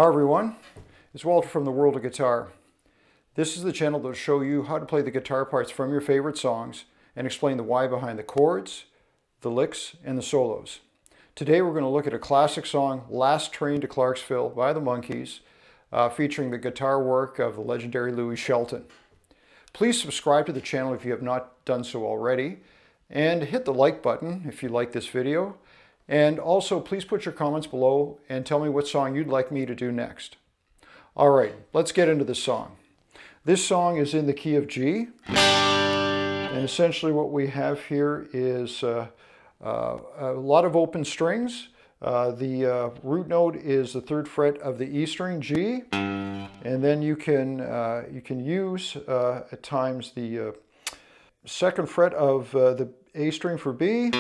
Hi everyone, it's Walter from the World of Guitar. This is the channel that will show you how to play the guitar parts from your favorite songs and explain the why behind the chords, the licks, and the solos. Today we're going to look at a classic song, Last Train to Clarksville by the Monkees, featuring the guitar work of the legendary Louis Shelton. Please subscribe to the channel if you have not done so already, and hit the like button if you like this video. And also, please put your comments below and tell me what song you'd like me to do next. All right, let's get into the song. This song is in the key of G, and essentially what we have here is a lot of open strings. The root note is the 3rd fret of the E string, G, and then you can use at times the 2nd fret of the A string for B.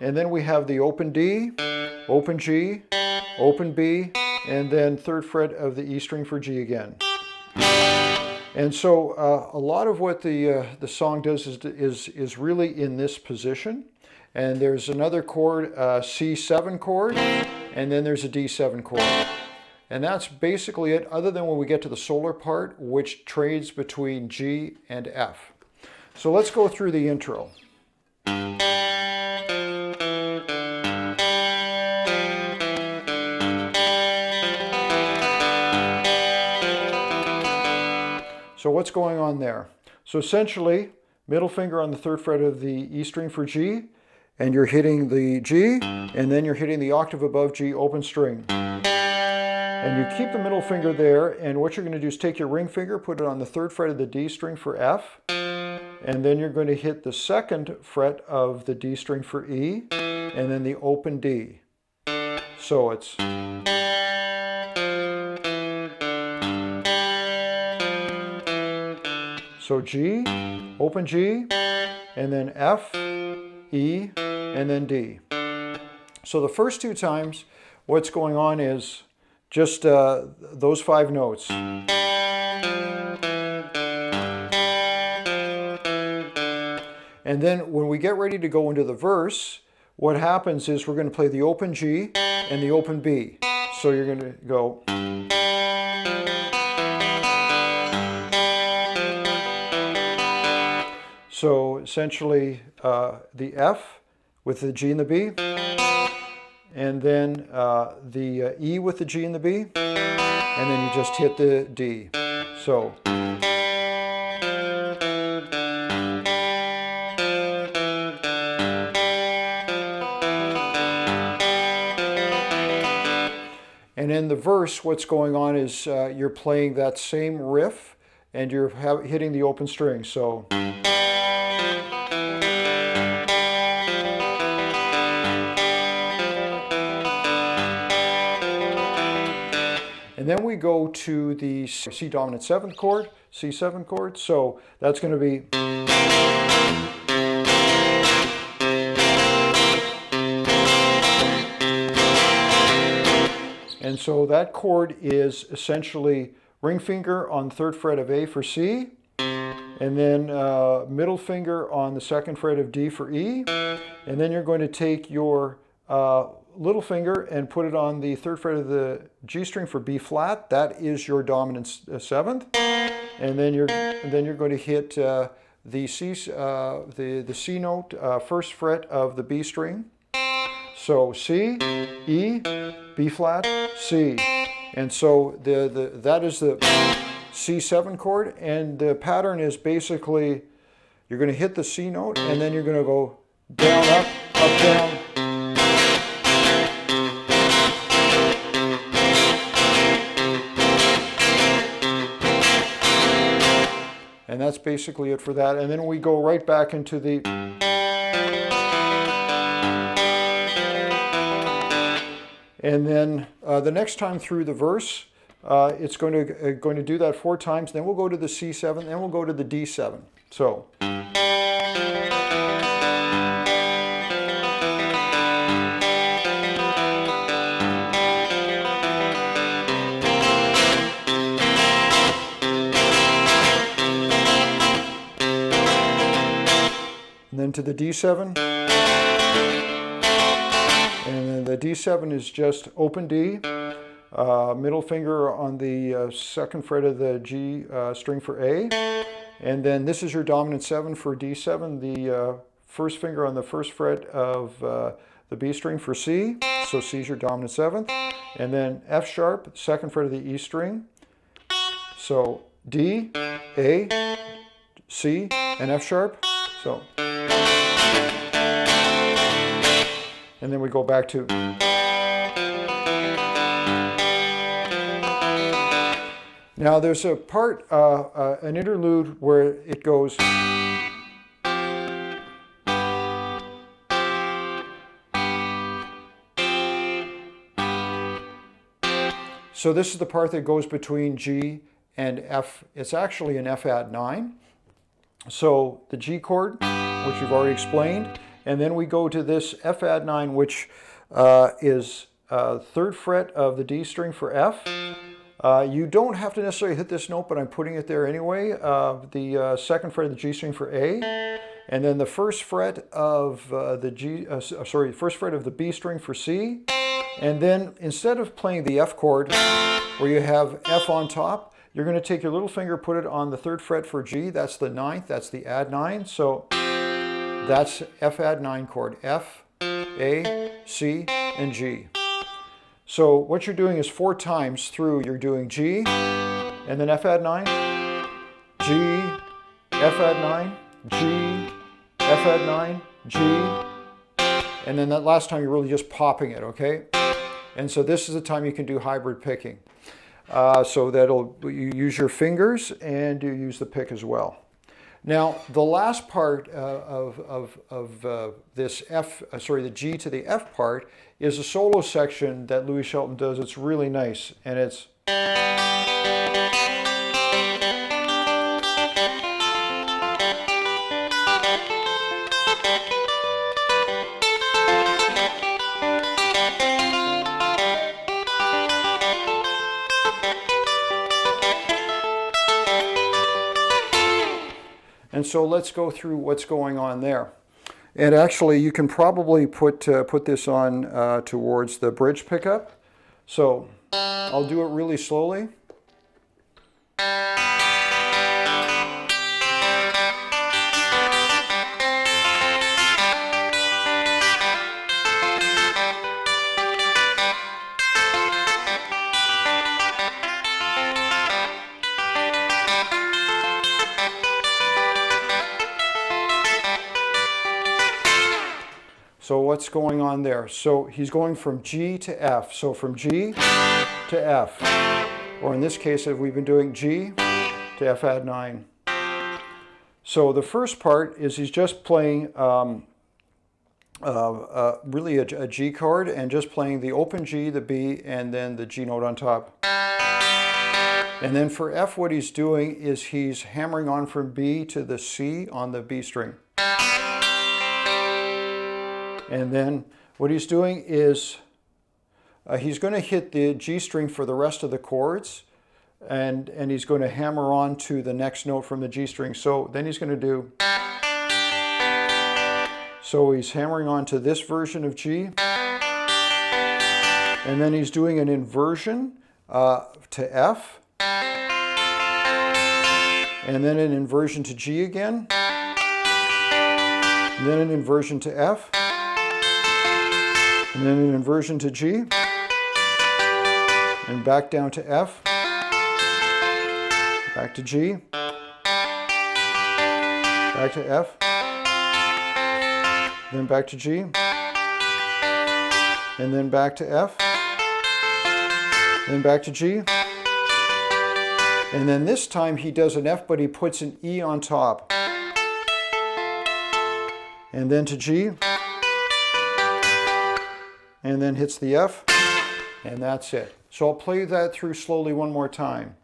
And then we have the open D, open G, open B, and then 3rd fret of the E string for G again. And so a lot of what the song does is really in this position. And there's another chord, C7 chord, and then there's a D7 chord. And that's basically it, other than when we get to the solar part, which trades between G and F. So let's go through the intro. So what's going on there? So essentially, middle finger on the 3rd fret of the E string for G, and you're hitting the G, and then you're hitting the octave above G open string. And you keep the middle finger there, and what you're going to do is take your ring finger, put it on the 3rd fret of the D string for F, and then you're going to hit the 2nd fret of the D string for E, and then the open D. So it's... So G, open G, and then F, E, and then D. So the first 2 times, what's going on is just those 5 notes. And then when we get ready to go into the verse, what happens is we're going to play the open G and the open B. So you're going to go... So essentially the F with the G and the B, and then the E with the G and the B, and then you just hit the D. So. And in the verse, what's going on is you're playing that same riff, and you're hitting the open string. So. And then we go to the C dominant 7th chord, C7 chord. So that's going to be... And so that chord is essentially ring finger on 3rd fret of A for C, and then middle finger on the 2nd fret of D for E, and then you're going to take your little finger and put it on the 3rd fret of the G string for B flat. That is your dominant 7th, and then you're going to hit the C note, 1st fret of the B string. So C, E, B flat, C, and so that is the C7 chord, and the pattern is basically you're going to hit the C note, and then you're going to go down, up, down. And that's basically it for that. And then we go right back into the... And then the next time through the verse, it's going to do that 4 times. Then we'll go to the C7, then we'll go to the D7. So... Then to the D7, and then the D7 is just open D, middle finger on the second fret of the G string for A, and then this is your dominant 7 for D7, the first finger on the first fret of the B string for C, so C is your dominant 7th, and then F sharp, second fret of the E string, so D, A, C, and F sharp, so, and then we go back to, now there's a part, an interlude where it goes, so this is the part that goes between G and F. It's actually an F add 9. So the G chord, which you've already explained, and then we go to this F add 9, which is third fret of the D string for F. You don't have to necessarily hit this note, but I'm putting it there anyway. The second fret of the G string for A, and then the first fret of first fret of the B string for C. And then instead of playing the F chord, where you have F on top, you're going to take your little finger, put it on the third fret for G. That's the 9th. That's the add 9. So that's F add 9 chord. F, A, C, and G. So what you're doing is 4 times through. You're doing G, and then F add 9, G, F add 9, G, F add 9, G, and then that last time you're really just popping it, okay? And so this is the time you can do hybrid picking. So you use your fingers and you use the pick as well. Now the last part of this the G to the F part is a solo section that Louis Shelton does. It's really nice, and it's. And so let's go through what's going on there. And actually, you can probably put this on towards the bridge pickup. So I'll do it really slowly. So what's going on there? So he's going from G to F. So from G to F. Or in this case, we've been doing G to F add 9. So the first part is he's just playing really a G chord and just playing the open G, the B, and then the G note on top. And then for F, what he's doing is he's hammering on from B to the C on the B string. And then what he's doing is he's going to hit the G string for the rest of the chords, and he's going to hammer on to the next note from the G string. So then he's going to do, so he's hammering on to this version of G, and then he's doing an inversion to F, and then an inversion to G again, and then an inversion to F, and then an inversion to G, and back down to F, back to G, back to F, then back to G, and then back to F, then back to G, and then this time he does an F, but he puts an E on top, and then to G, and then hits the F, and that's it. So I'll play that through slowly one more time.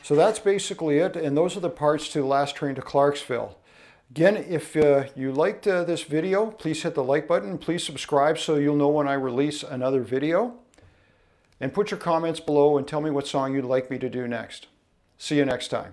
So that's basically it, and those are the parts to the last train to Clarksville. Again, if you liked this video, please hit the like button. Please subscribe so you'll know when I release another video. And put your comments below and tell me what song you'd like me to do next. See you next time.